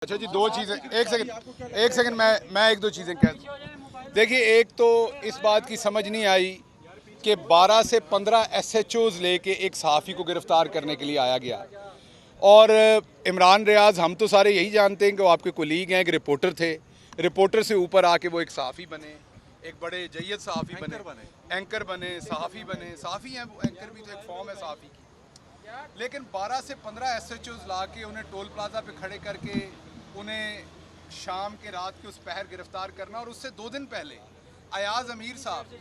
اچھا جی، دو چیزیں ایک سیکنڈ میں ایک دو چیزیں کہہ دوں. دیکھیے، ایک تو اس بات کی سمجھ نہیں آئی کہ 12 سے 15 ایس ایچ اوز لے کے ایک صحافی کو گرفتار کرنے کے لیے آیا گیا. اور عمران ریاض، ہم تو سارے یہی جانتے ہیں کہ وہ آپ کے کولیگ ہیں، ایک رپورٹر تھے. رپورٹر سے اوپر آ کے وہ ایک صحافی بنے، ایک بڑے جید صحافی بنے، اینکر بنے، صحافی بنے. صحافی ہیں وہ، اینکر بھی تو ایک فارم ہے صحافی کی. لیکن 12 سے 15 ایس ایچ اوز لا کے انہیں ٹول پلازا پہ کھڑے کر کے انہیں شام کے رات کے اس پہر گرفتار کرنا، اور اس سے 2 دن پہلے ایاز امیر صاحب،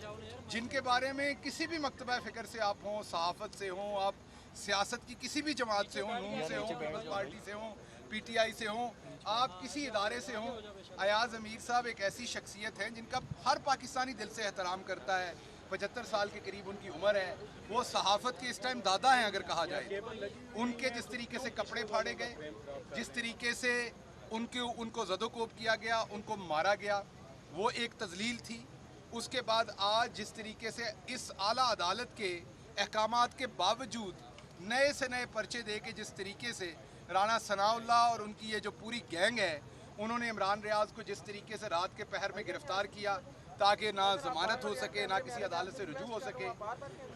جن کے بارے میں کسی بھی مکتبہ فکر سے آپ ہوں، صحافت سے ہوں، آپ سیاست کی کسی بھی جماعت سے ہوں، نون سے ہوں، پیپلز پارٹی سے ہوں، پی ٹی آئی سے ہوں، آپ کسی ادارے سے ہوں، ایاز امیر صاحب ایک ایسی شخصیت ہیں جن کا ہر پاکستانی دل سے احترام کرتا ہے. 75 سال کے قریب ان کی عمر ہے. وہ صحافت کے اس ٹائم دادا ہیں اگر کہا جائے. ان کے جس طریقے سے کپڑے پھاڑے گئے، جس طریقے سے ان کو زد و کوب کیا گیا، ان کو مارا گیا، وہ ایک تذلیل تھی. اس کے بعد آج جس طریقے سے اس اعلیٰ عدالت کے احکامات کے باوجود نئے سے نئے پرچے دے کے جس طریقے سے رانا ثناء اللہ اور ان کی یہ جو پوری گینگ ہے، انہوں نے عمران ریاض کو جس طریقے سے رات کے پہر میں گرفتار کیا تاکہ نہ ضمانت ہو سکے، نہ کسی عدالت سے رجوع ہو سکے.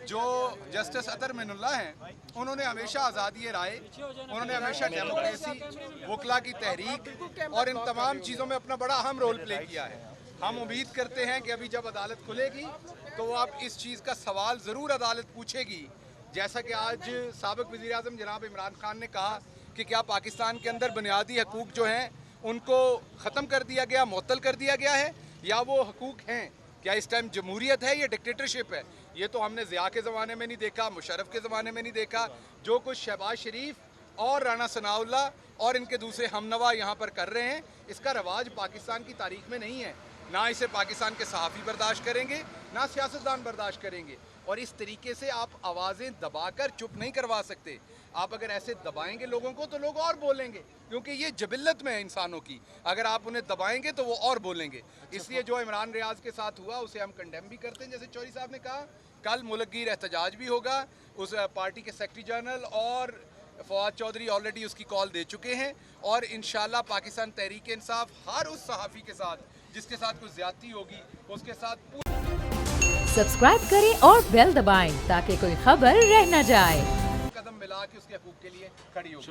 جو جسٹس اطہر من اللہ ہیں، انہوں نے ہمیشہ آزادی رائے، انہوں نے ہمیشہ ڈیموکریسی، وکلا کی تحریک اور ان تمام چیزوں میں اپنا بڑا اہم رول پلے کیا ہے. ہم امید کرتے ہیں کہ ابھی جب عدالت کھلے گی تو وہ اب اس چیز کا سوال ضرور عدالت پوچھے گی، جیسا کہ آج سابق وزیر اعظم جناب عمران خان نے کہا کہ کیا پاکستان کے اندر بنیادی حقوق جو ہیں ان کو ختم کر دیا گیا، معطل کر دیا گیا ہے، یا وہ حقوق ہیں؟ کیا اس ٹائم جمہوریت ہے یا ڈکٹیٹرشپ ہے؟ یہ تو ہم نے ضیاء کے زمانے میں نہیں دیکھا، مشرف کے زمانے میں نہیں دیکھا. جو کچھ شہباز شریف اور رانا ثناء اللہ اور ان کے دوسرے ہم نوا یہاں پر کر رہے ہیں، اس کا رواج پاکستان کی تاریخ میں نہیں ہے. نہ اسے پاکستان کے صحافی برداشت کریں گے، نہ سیاستدان برداشت کریں گے. اور اس طریقے سے آپ آوازیں دبا کر چپ نہیں کروا سکتے. آپ اگر ایسے دبائیں گے لوگوں کو تو لوگ اور بولیں گے، کیونکہ یہ جبلت میں ہے انسانوں کی. اگر آپ انہیں دبائیں گے تو وہ اور بولیں گے. اس لیے جو عمران ریاض کے ساتھ ہوا اسے ہم کنڈیم بھی کرتے ہیں. جیسے چوری صاحب نے کہا، کل ملک گیر احتجاج بھی ہوگا. اس پارٹی کے سیکرٹری جنرل اور فواد چودھری آلریڈی اس کی کال دے چکے ہیں، اور انشاءاللہ پاکستان تحریک انصاف ہر اس صحافی کے ساتھ جس کے ساتھ کوئی زیادتی ہوگی اس کے ساتھ سبسکرائب کریں اور بیل دبائیں تاکہ کوئی خبر رہ نہ جائے. قدم ملا کے اس کے حقوق کے لیے کھڑی ہوگی.